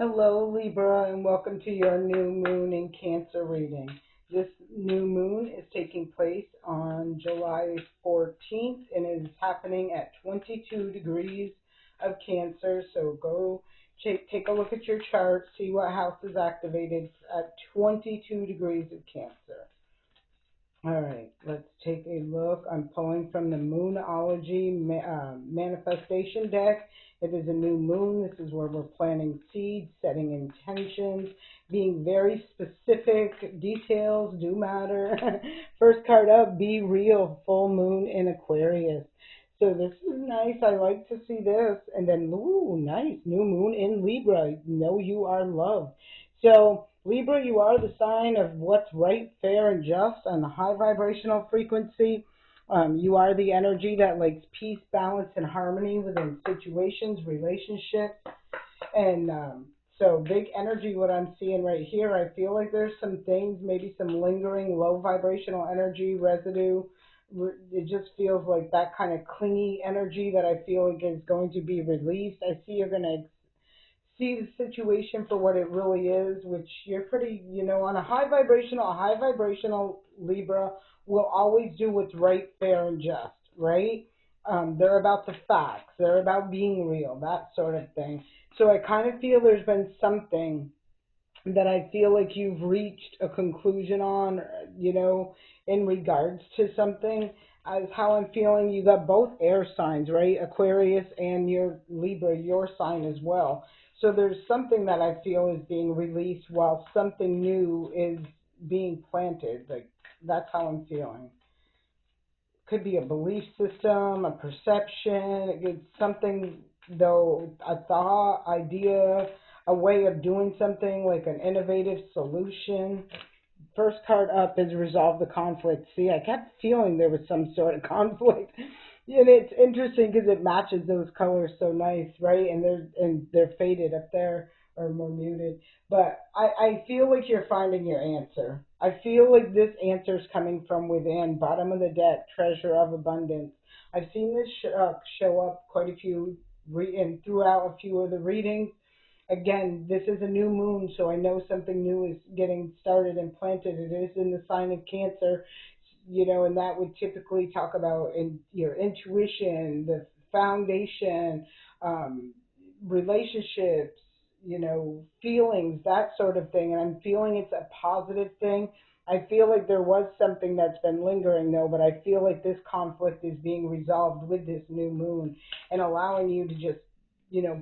Hello, Libra, and welcome to your new moon in Cancer reading. This new moon is taking place on July 14th and is happening at 22 degrees of Cancer. So go take a look at your chart, see what house is activated at 22 degrees of Cancer. All right, let's take a look. I'm pulling from the Moonology Manifestation deck. It is a new moon. This is where we're planting seeds, setting intentions, being very specific. Details do matter. First card up, Be Real, full moon in Aquarius. So this is nice. I like to see this. And then, ooh, nice, new moon in Libra. Know you are loved. So, Libra, you are the sign of what's right, fair, and just on the high vibrational frequency. You are the energy that likes peace, balance, and harmony within situations, relationships. And so, big energy, what I'm seeing right here. I feel like there's some things, maybe some lingering low vibrational energy residue. It just feels like that kind of clingy energy that I feel like is going to be released. I see you're going to see the situation for what it really is, which you're pretty, on a high vibrational Libra will always do what's right, fair, and just, right? They're about the facts. They're about being real, that sort of thing. So I kind of feel there's been something that I feel like you've reached a conclusion on, in regards to something. As how I'm feeling, you got both air signs, right? Aquarius and your Libra, your sign as well. So there's something that I feel is being released while something new is being planted. Like, that's how I'm feeling. Could be a belief system, a perception, it's something, though, a thought, idea, a way of doing something, like an innovative solution. First card up is resolve the conflict. See, I kept feeling there was some sort of conflict. And it's interesting because it matches those colors so nice, right? And they're faded up there or more muted. But I feel like you're finding your answer. I feel like this answer is coming from within. Bottom of the deck, treasure of abundance. I've seen this show up quite a few and throughout a few of the readings. Again, this is a new moon, so I know something new is getting started and planted. It is in the sign of Cancer, and that would typically talk about in your intuition, the foundation, um, relationships, feelings, that sort of thing. And I'm feeling it's a positive thing. I feel like there was something that's been lingering though, but I feel like this conflict is being resolved with this new moon and allowing you to just, you know,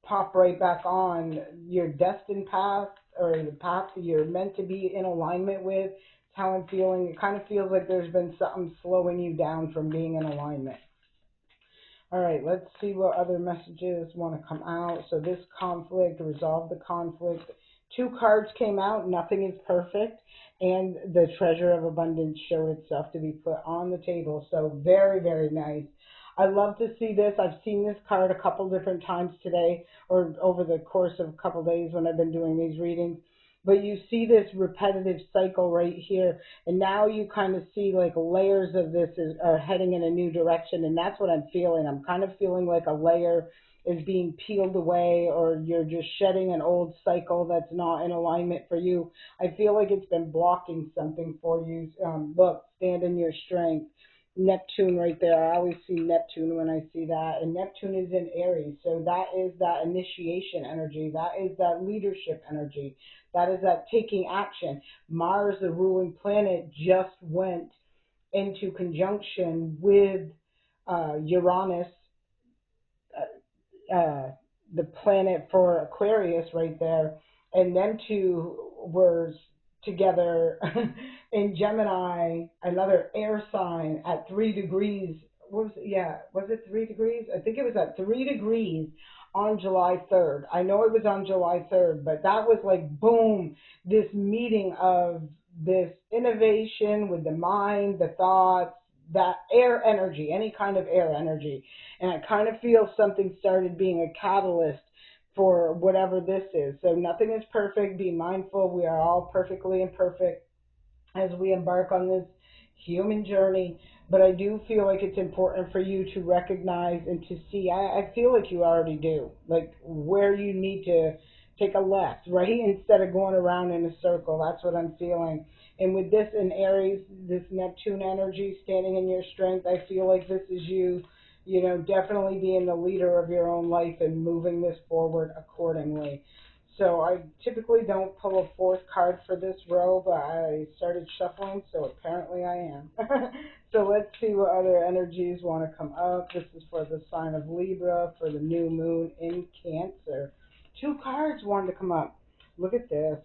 pop right back on your destined path or the path that you're meant to be in alignment with. It's how I'm feeling. It kind of feels like there's been something slowing you down from being in alignment. All right, let's see what other messages want to come out. So this conflict, resolve the conflict. Two cards came out, nothing is perfect, and the treasure of abundance showed itself to be put on the table. So very, very nice. I love to see this. I've seen this card a couple different times today or over the course of a couple days when I've been doing these readings. But you see this repetitive cycle right here, and now you kind of see like layers of this are heading in a new direction, and that's what I'm feeling. I'm kind of feeling like a layer is being peeled away, or you're just shedding an old cycle that's not in alignment for you. I feel like it's been blocking something for you. Look, stand in your strength. Neptune right there. I always see Neptune when I see that. And Neptune is in Aries. So that is that initiation energy. That is that leadership energy. That is that taking action. Mars, the ruling planet, just went into conjunction with Uranus, the planet for Aquarius right there. And them two were together in Gemini, another air sign at 3 degrees. What was it? Yeah, was it 3 degrees? I think it was at 3 degrees on July 3rd. I know it was on July 3rd, but that was like boom, this meeting of this innovation with the mind, the thoughts, that air energy, any kind of air energy. And I kind of feel something started being a catalyst for whatever this is. So nothing is perfect. Be mindful. We are all perfectly imperfect as we embark on this human journey. But I do feel like it's important for you to recognize and to see. I feel like you already do, like where you need to take a left, right? Instead of going around in a circle. That's what I'm feeling. And with this in Aries, this Neptune energy standing in your strength, I feel like this is you, definitely being the leader of your own life and moving this forward accordingly. So I typically don't pull a fourth card for this row, but I started shuffling, so apparently I am. So let's see what other energies want to come up. This is for the sign of Libra, for the new moon in Cancer. Two cards wanted to come up. Look at this.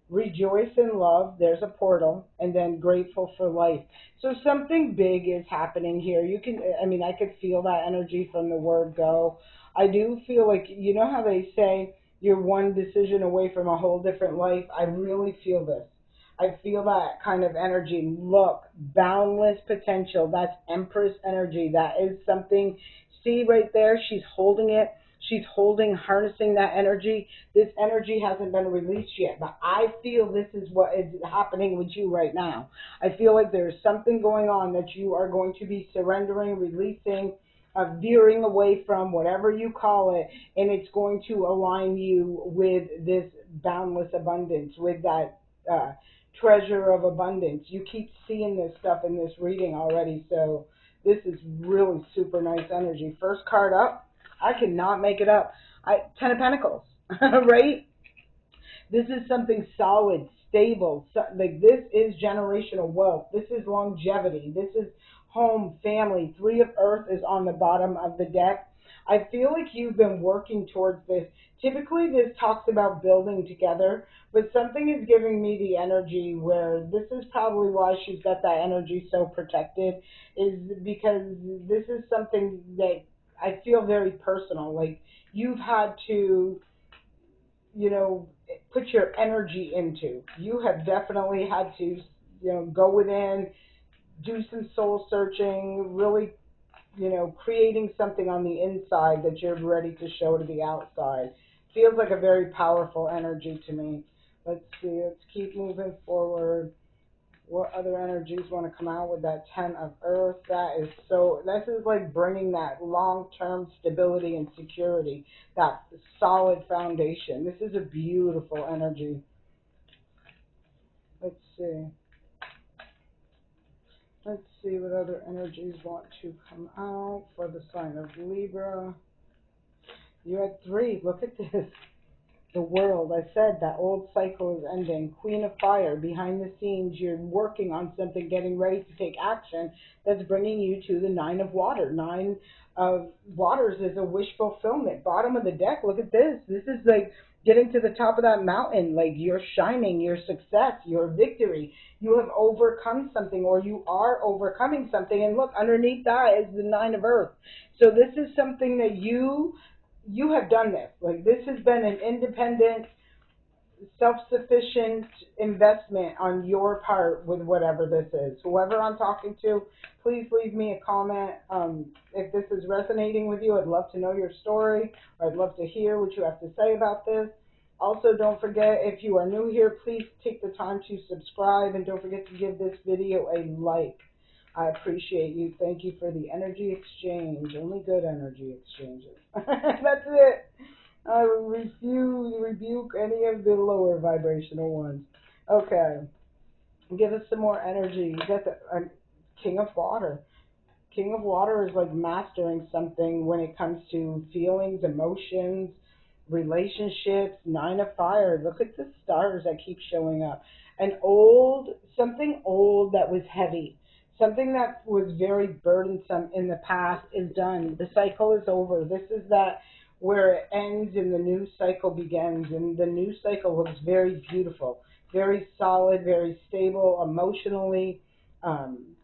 Rejoice in love, there's a portal, and then grateful for life. So something big is happening here. I could feel that energy from the word go. I do feel like, you know how they say you're one decision away from a whole different life? I really feel this. I feel that kind of energy. Look, boundless potential. That's Empress energy. That is something. See right there? She's holding it. She's holding, harnessing that energy. This energy hasn't been released yet, but I feel this is what is happening with you right now. I feel like there's something going on that you are going to be surrendering, releasing, veering away from, whatever you call it, and it's going to align you with this boundless abundance, with that treasure of abundance. You keep seeing this stuff in this reading already, so this is really super nice energy. First card up, I cannot make it up. Ten of Pentacles, right? This is something solid, stable. Like this is generational wealth. This is longevity. This is home, family. Three of Earth is on the bottom of the deck. I feel like you've been working towards this. Typically, this talks about building together, but something is giving me the energy where this is probably why she's got that energy so protected, is because this is something that I feel very personal. Like you've had to, put your energy into. You have definitely had to, go within, do some soul searching, really, creating something on the inside that you're ready to show to the outside. Feels like a very powerful energy to me. Let's see, let's keep moving forward. What other energies want to come out with that Ten of Earth? This is like bringing that long-term stability and security, that solid foundation. This is a beautiful energy. Let's see. Let's see what other energies want to come out for the sign of Libra. You had three. Look at this. The world. I said that old cycle is ending. Queen of Fire. Behind the scenes, you're working on something, getting ready to take action. That's bringing you to the Nine of Water. Nine of Waters is a wish fulfillment. Bottom of the deck. Look at this. This is like getting to the top of that mountain. Like your shining, your success, your victory. You have overcome something, or you are overcoming something. And look, underneath that is the Nine of Earth. So this is something that you have done this. Like this has been an independent, self-sufficient investment on your part with whatever this is. Whoever I'm talking to, please leave me a comment. If this is resonating with you, I'd love to know your story, or I'd love to hear what you have to say about this. Also, don't forget, if you are new here, please take the time to subscribe, and don't forget to give this video a like. I appreciate you. Thank you for the energy exchange. Only good energy exchanges. That's it. I rebuke any of the lower vibrational ones. Okay. Give us some more energy. You got the King of Water. King of Water is like mastering something when it comes to feelings, emotions, relationships. Nine of Fire. Look at the stars that keep showing up. Something old that was heavy. Something that was very burdensome in the past is done. The cycle is over. This is that where it ends and the new cycle begins. And the new cycle looks very beautiful, very solid, very stable emotionally.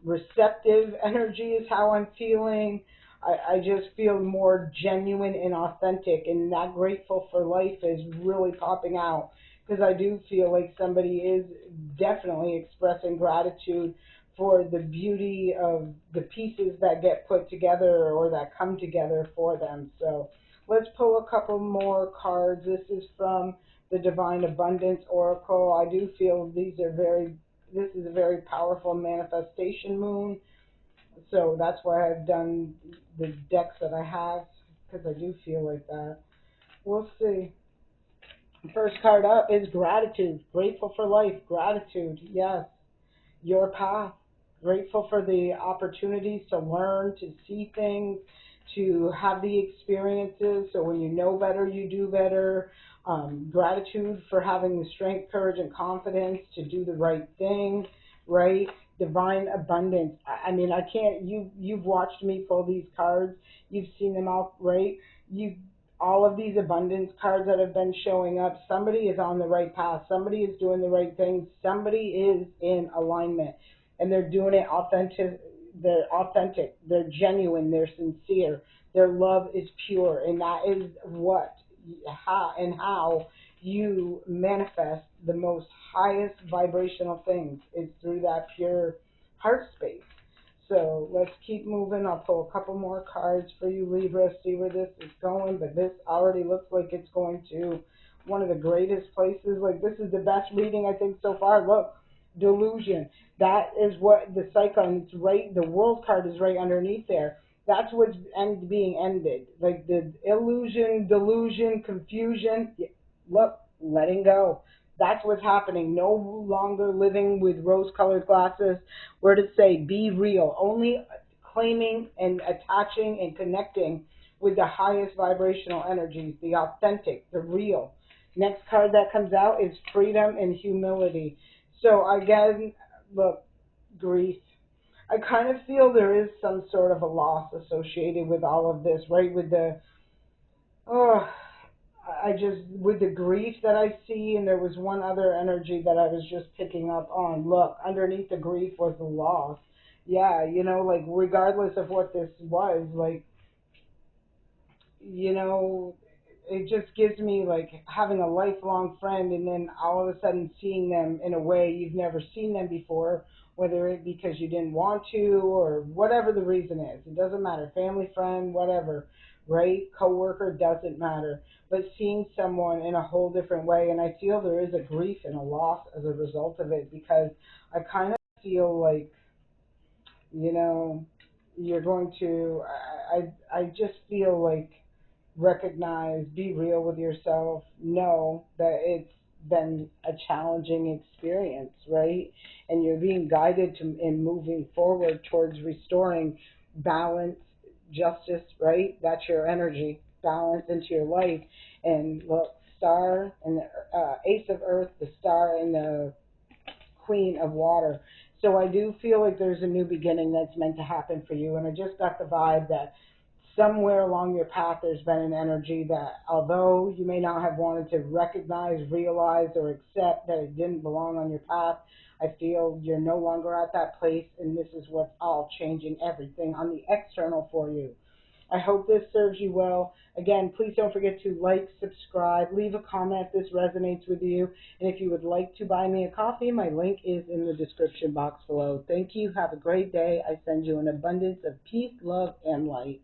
Receptive energy is how I'm feeling. I just feel more genuine and authentic, and that grateful for life is really popping out, because I do feel like somebody is definitely expressing gratitude for the beauty of the pieces that get put together or that come together for them. So let's pull a couple more cards. This is from the Divine Abundance Oracle. I do feel this is a very powerful manifestation moon. So that's why I've done the decks that I have, because I do feel like that. We'll see. First card up is gratitude. Grateful for life. Gratitude. Yes. Your path. Grateful for the opportunities to learn, to see things, to have the experiences. So when you know better, you do better. Gratitude for having the strength, courage, and confidence to do the right thing, right? Divine abundance. I mean, I can't. You've watched me pull these cards. You've seen them out, right? You all of these abundance cards that have been showing up. Somebody is on the right path. Somebody is doing the right things. Somebody is in alignment, and they're doing it authentic. They're authentic. They're genuine. They're sincere. Their love is pure, and that is what how you manifest the most highest vibrational things is through that pure heart space. So let's keep moving. I'll pull a couple more cards for you, Libra, see where this is going. But this already looks like it's going to one of the greatest places. Like, this is the best reading, I think, so far. Look, delusion. That is what the cycle, it's right, the world card is right underneath there. That's what's being ended. Like the illusion, delusion, confusion. Look, letting go. That's what's happening. No longer living with rose-colored glasses. Where to say, be real. Only claiming and attaching and connecting with the highest vibrational energies, the authentic, the real. Next card that comes out is freedom and humility. So again, look, grief. I kind of feel there is some sort of a loss associated with all of this, right? With the, oh, I just, with the grief that I see, and there was one other energy that I was just picking up on. Look, underneath the grief was the loss. Yeah, like regardless of what this was, like, you know, it just gives me like having a lifelong friend and then all of a sudden seeing them in a way you've never seen them before, whether it because you didn't want to or whatever the reason is. It doesn't matter. Family, friend, whatever, right? Coworker, doesn't matter. But seeing someone in a whole different way, and I feel there is a grief and a loss as a result of it because I kind of feel like, you know, you're going to, I just feel like recognize, be real with yourself, know that it's been a challenging experience, right? And you're being guided to in moving forward towards restoring balance, justice, right? That's your energy, balance into your life. And look, star and the ace of earth, the star and the queen of water. So I do feel like there's a new beginning that's meant to happen for you. And I just got the vibe that somewhere along your path there's been an energy that although you may not have wanted to recognize, realize, or accept that it didn't belong on your path, I feel you're no longer at that place, and this is what's all changing everything on the external for you. I hope this serves you well. Again, please don't forget to like, subscribe, leave a comment if this resonates with you. And if you would like to buy me a coffee, my link is in the description box below. Thank you. Have a great day. I send you an abundance of peace, love, and light.